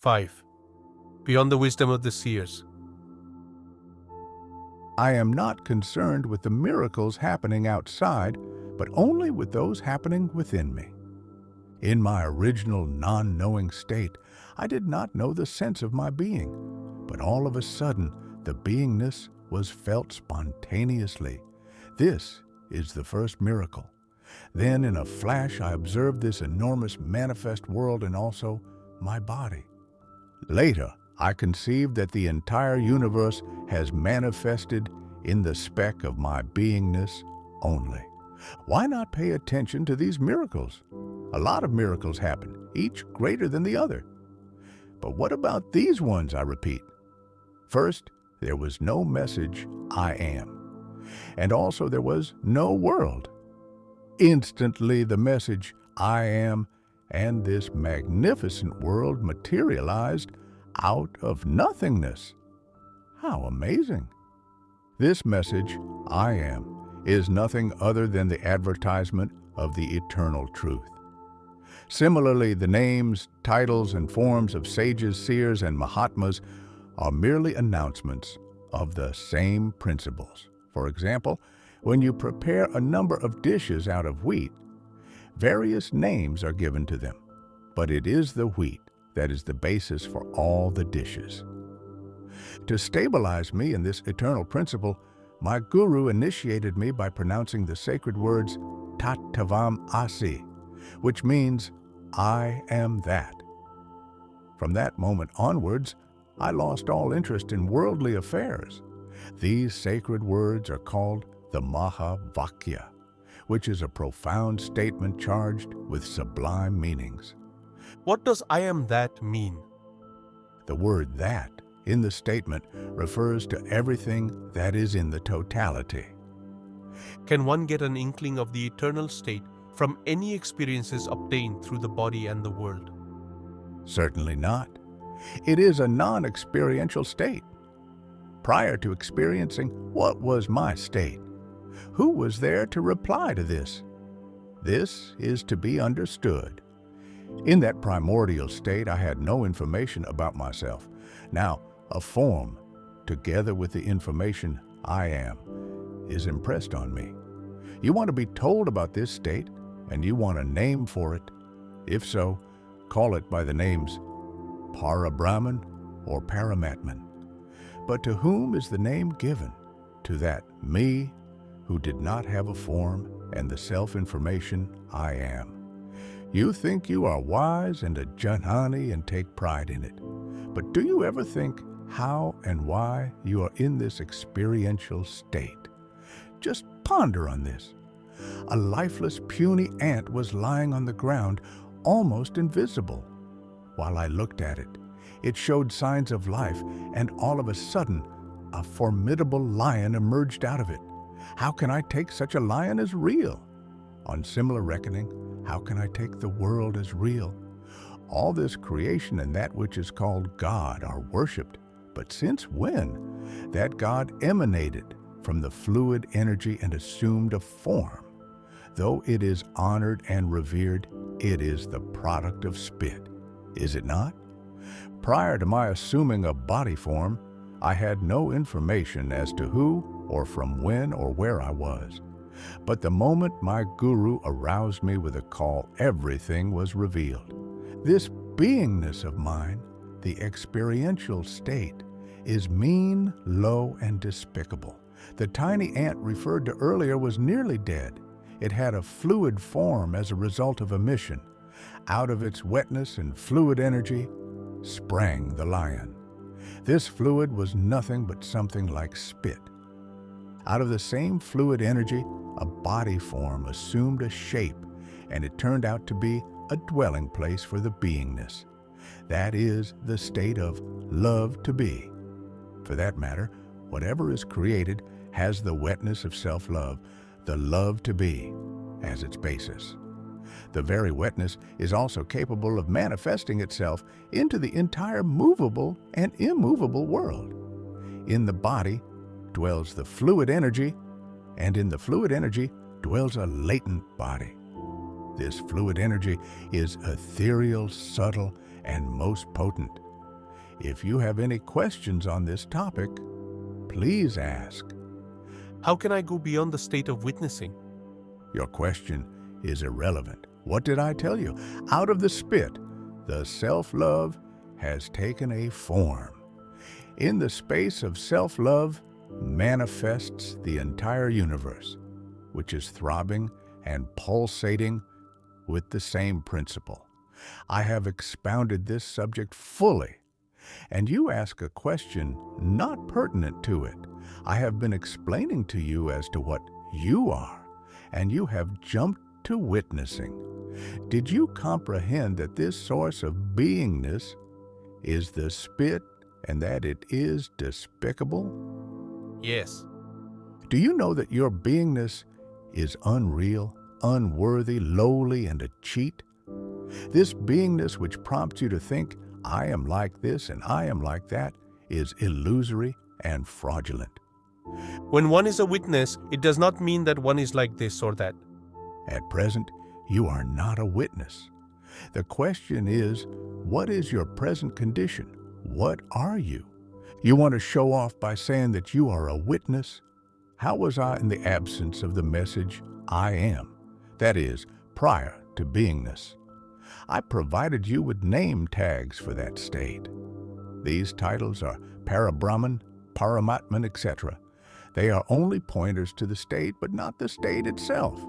5. Beyond the wisdom of the seers. I am not concerned with the miracles happening outside, but only with those happening within me. In my original non-knowing state, I did not know the sense of my being, but all of a sudden, the beingness was felt spontaneously. This is the first miracle. Then in a flash, I observed this enormous manifest world and also my body. Later, I conceived that the entire universe has manifested in the speck of my beingness only. Why not pay attention to these miracles? A lot of miracles happen, each greater than the other. But what about these ones, I repeat? First, there was no message, I am. And also there was no world. Instantly, the message, I am, and this magnificent world materialized out of nothingness. How amazing! This message, I am, is nothing other than the advertisement of the eternal truth. Similarly, the names, titles, and forms of sages, seers, and mahatmas are merely announcements of the same principles. For example, when you prepare a number of dishes out of wheat, various names are given to them, but it is the wheat that is the basis for all the dishes. To stabilize me in this eternal principle, my guru initiated me by pronouncing the sacred words Tat Tvam Asi, which means I am that. From that moment onwards, I lost all interest in worldly affairs. These sacred words are called the Mahavakya, which is a profound statement charged with sublime meanings. What does I am that mean? The word that in the statement refers to everything that is in the totality. Can one get an inkling of the eternal state from any experiences obtained through the body and the world? Certainly not. It is a non-experiential state. Prior to experiencing, what was my state? Who was there to reply to this? This is to be understood. In that primordial state, I had no information about myself. Now, a form, together with the information I am, is impressed on me. You want to be told about this state, and you want a name for it. If so, call it by the names Parabrahman or Paramatman. But to whom is the name given? To that me who did not have a form and the self-information I am. You think you are wise and a jnani and take pride in it. But do you ever think how and why you are in this experiential state? Just ponder on this. A lifeless, puny ant was lying on the ground, almost invisible. While I looked at it, it showed signs of life, and all of a sudden, a formidable lion emerged out of it. How can I take such a lion as real? On similar reckoning, how can I take the world as real? All this creation and that which is called God are worshipped, but since when? That God emanated from the fluid energy and assumed a form. Though it is honored and revered, it is the product of spit, is it not? Prior to my assuming a body form, I had no information as to who or from when or where I was. But the moment my guru aroused me with a call, everything was revealed. This beingness of mine, the experiential state, is mean, low, and despicable. The tiny ant referred to earlier was nearly dead. It had a fluid form as a result of emission. Out of its wetness and fluid energy sprang the lion. This fluid was nothing but something like spit. Out of the same fluid energy, a body form assumed a shape, and it turned out to be a dwelling place for the beingness. That is the state of love to be. For that matter, whatever is created has the wetness of self-love, the love to be, as its basis. The very wetness is also capable of manifesting itself into the entire movable and immovable world. In the body dwells the fluid energy, and in the fluid energy dwells a latent body. This fluid energy is ethereal, subtle, and most potent, If you have any questions on this topic, please ask. How can I go beyond the state of witnessing? Your question is irrelevant. What did I tell you? Out of the spit, the self-love has taken a form. In the space of self-love manifests the entire universe, which is throbbing and pulsating with the same principle. I have expounded this subject fully, and you ask a question not pertinent to it. I have been explaining to you as to what you are, and you have jumped to witnessing. Did you comprehend that this source of beingness is the spit and that it is despicable? Yes. Do you know that your beingness is unreal, unworthy, lowly, and a cheat? This beingness which prompts you to think, I am like this and I am like that, is illusory and fraudulent. When one is a witness, it does not mean that one is like this or that. At present, you are not a witness. The question is, what is your present condition? What are you? You want to show off by saying that you are a witness? How was I in the absence of the message, I am? That is, prior to beingness. I provided you with name tags for that state. These titles are Parabrahman, Paramatman, etc. They are only pointers to the state, but not the state itself.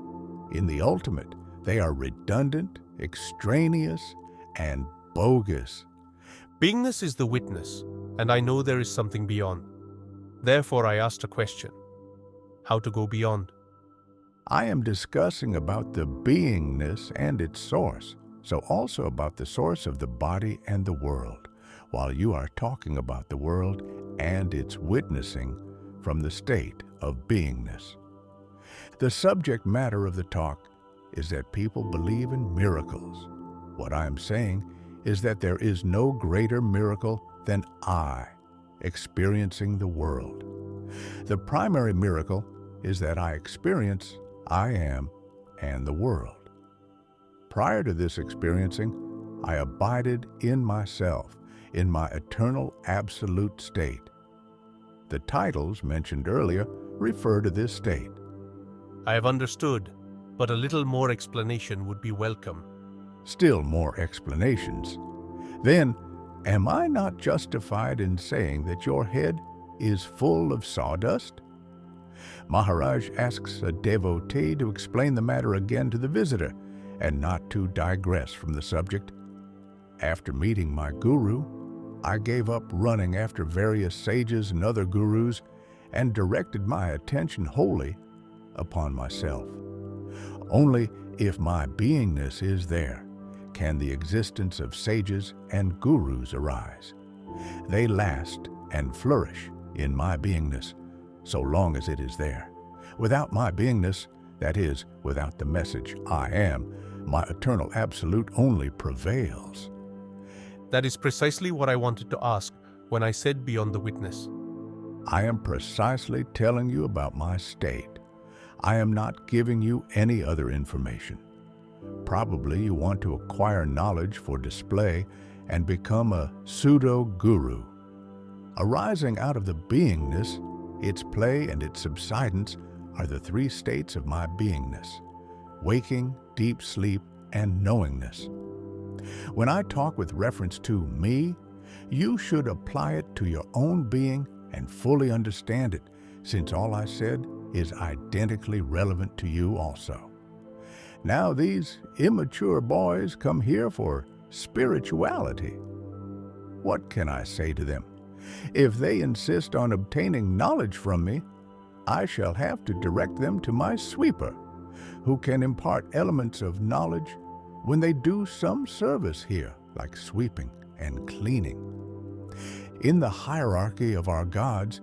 In the ultimate, they are redundant, extraneous, and bogus. Beingness is the witness, and I know there is something beyond. Therefore, I asked a question. How to go beyond? I am discussing about the beingness and its source, so also about the source of the body and the world, while you are talking about the world and its witnessing from the state of beingness. The subject matter of the talk is that people believe in miracles. What I am saying is that there is no greater miracle than I experiencing the world. The primary miracle is that I experience I am and the world. Prior to this experiencing, I abided in myself, in my eternal absolute state. The titles mentioned earlier refer to this state. I have understood, but a little more explanation would be welcome. Still more explanations. Then, am I not justified in saying that your head is full of sawdust? Maharaj asks a devotee to explain the matter again to the visitor and not to digress from the subject. After meeting my guru, I gave up running after various sages and other gurus and directed my attention wholly upon myself. Only if my beingness is there can the existence of sages and gurus arise. They last and flourish in my beingness so long as it is there. Without my beingness, that is, without the message I am, my eternal absolute only prevails. That is precisely what I wanted to ask when I said beyond the witness. I am precisely telling you about my state. I am not giving you any other information. Probably you want to acquire knowledge for display and become a pseudo-guru. Arising out of the beingness, its play and its subsidence are the three states of my beingness: waking, deep sleep, and knowingness. When I talk with reference to me, you should apply it to your own being and fully understand it, since all I said is identically relevant to you also. Now these immature boys come here for spirituality. What can I say to them? If they insist on obtaining knowledge from me, I shall have to direct them to my sweeper, who can impart elements of knowledge when they do some service here, like sweeping and cleaning. In the hierarchy of our gods,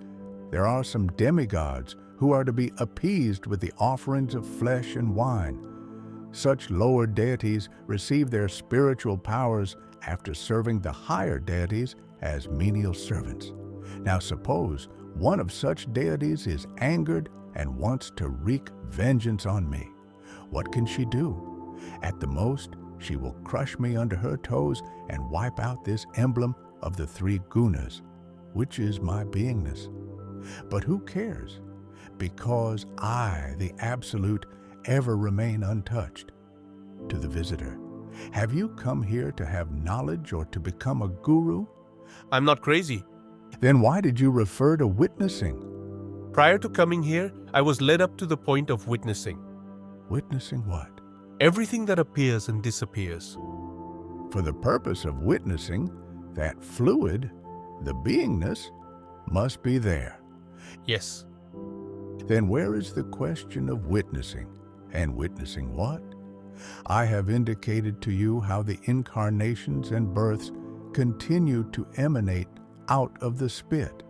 there are some demigods who are to be appeased with the offerings of flesh and wine. Such lower deities receive their spiritual powers after serving the higher deities as menial servants. Now suppose one of such deities is angered and wants to wreak vengeance on me. What can she do? At the most, she will crush me under her toes and wipe out this emblem of the three Gunas, which is my beingness. But who cares? Because I, the Absolute, ever remain untouched. To the visitor, have you come here to have knowledge or to become a guru? I'm not crazy. Then why did you refer to witnessing? Prior to coming here, I was led up to the point of witnessing. Witnessing what? Everything that appears and disappears. For the purpose of witnessing, that fluid, the beingness, must be there. Yes. Then where is the question of witnessing? And witnessing what? I have indicated to you how the incarnations and births continue to emanate out of the spit,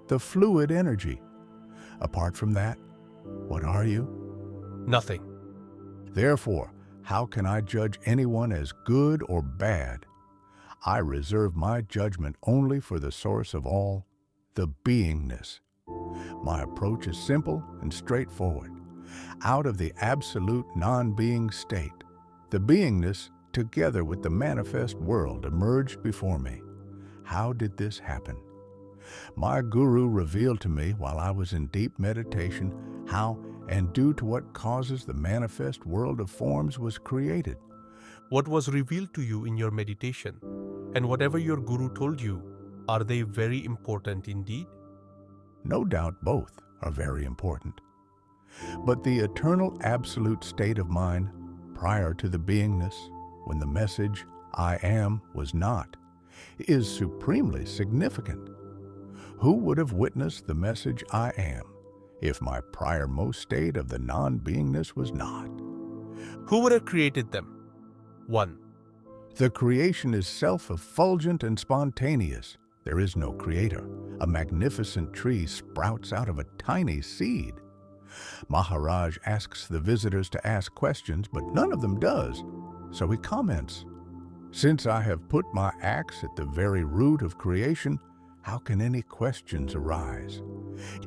the fluid energy. Apart from that, what are you? Nothing. Therefore, how can I judge anyone as good or bad? I reserve my judgment only for the source of all, the beingness. My approach is simple and straightforward. Out of the absolute non-being state, the beingness, together with the manifest world, emerged before me. How did this happen? My guru revealed to me while I was in deep meditation how and due to what causes the manifest world of forms was created. What was revealed to you in your meditation, and whatever your guru told you, are they very important indeed? No doubt both are very important. But the eternal absolute state of mind prior to the beingness, when the message, I am, was not, is supremely significant. Who would have witnessed the message, I am, if my priormost state of the non-beingness was not? Who would have created them? 1. The creation is self-effulgent and spontaneous. There is no creator. A magnificent tree sprouts out of a tiny seed. Maharaj asks the visitors to ask questions, but none of them does. So he comments, since I have put my axe at the very root of creation, how can any questions arise?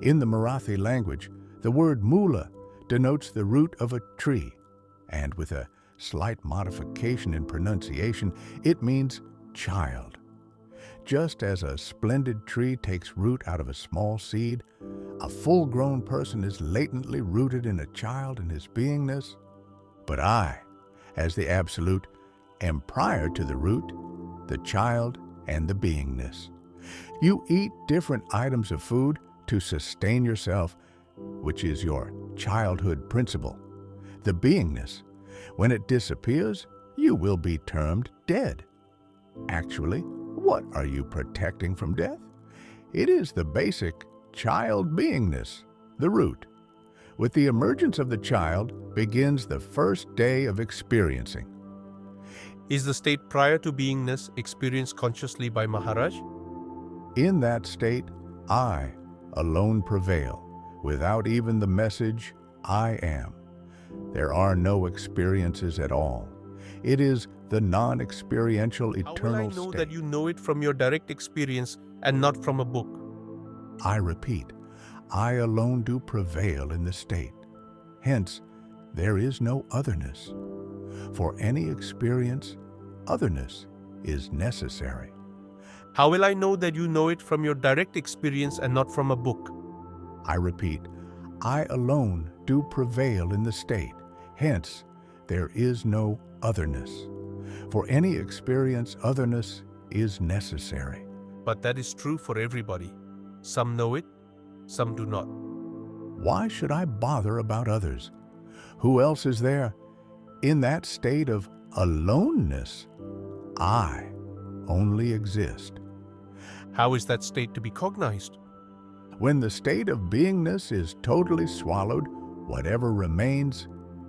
In the Marathi language, the word mula denotes the root of a tree, and with a slight modification in pronunciation, it means child. Just as a splendid tree takes root out of a small seed, a full-grown person is latently rooted in a child in his beingness. But I, as the Absolute, am prior to the root, the child, and the beingness. You eat different items of food to sustain yourself, which is your childhood principle. The beingness, when it disappears, you will be termed dead. Actually, what are you protecting from death? It is the basic child beingness, the root. With the emergence of the child begins the first day of experiencing. Is the state prior to beingness experienced consciously by Maharaj? In that state, I alone prevail, without even the message, I am. There are no experiences at all. It is the non-experiential eternal How will I know state. that you know it from your direct experience and not from a book? I repeat, I alone do prevail in the state. Hence, there is no otherness. For any experience, otherness is necessary. How will I know that you know it from your direct experience and not from a book? I repeat, I alone do prevail in the state. Hence, there is no otherness. For any experience, otherness is necessary. But that is true for everybody. Some know it, some do not. Why should I bother about others? Who else is there? In that state of aloneness, I only exist. How is that state to be cognized? When the state of beingness is totally swallowed, whatever remains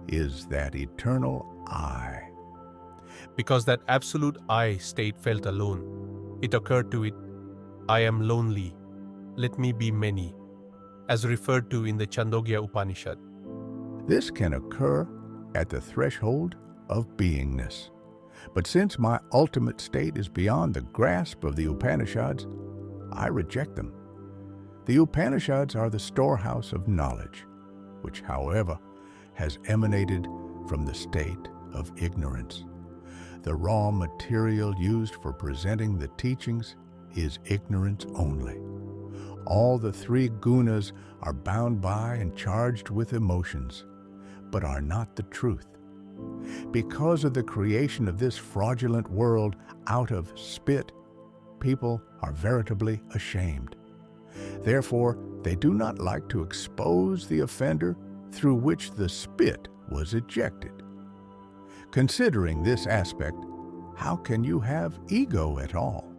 is that eternal I. Because that absolute I state felt alone. It occurred to it, I am lonely, let me be many, as referred to in the Chandogya Upanishad. This can occur at the threshold of beingness. But since my ultimate state is beyond the grasp of the Upanishads, I reject them. The Upanishads are the storehouse of knowledge, which, however, has emanated from the state of ignorance. The raw material used for presenting the teachings is ignorance only. All the three gunas are bound by and charged with emotions, but are not the truth. Because of the creation of this fraudulent world out of spit, people are veritably ashamed. Therefore, they do not like to expose the offender through which the spit was ejected. Considering this aspect, how can you have ego at all?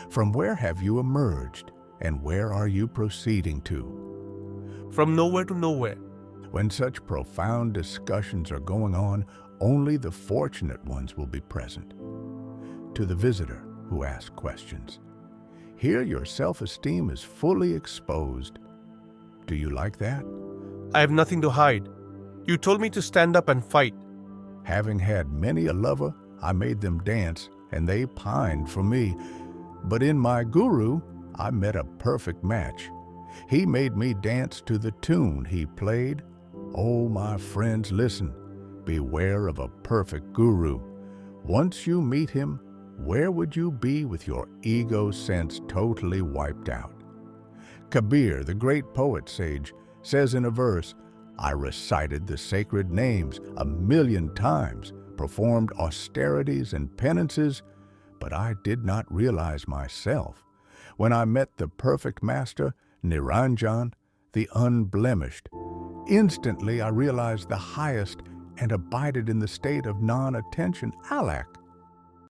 From where have you emerged, and where are you proceeding to? From nowhere to nowhere. When such profound discussions are going on, only the fortunate ones will be present. To the visitor who asks questions, here your self-esteem is fully exposed. Do you like that? I have nothing to hide. You told me to stand up and fight. Having had many a lover, I made them dance, and they pined for me. But in my guru, I met a perfect match. He made me dance to the tune he played. Oh, my friends, listen. Beware of a perfect guru. Once you meet him, where would you be with your ego sense totally wiped out? Kabir, the great poet sage, says in a verse, I recited the sacred names 1,000,000 times, performed austerities and penances, but I did not realize myself. When I met the perfect master, Niranjan, the unblemished, instantly I realized the highest and abided in the state of non-attention, Alak.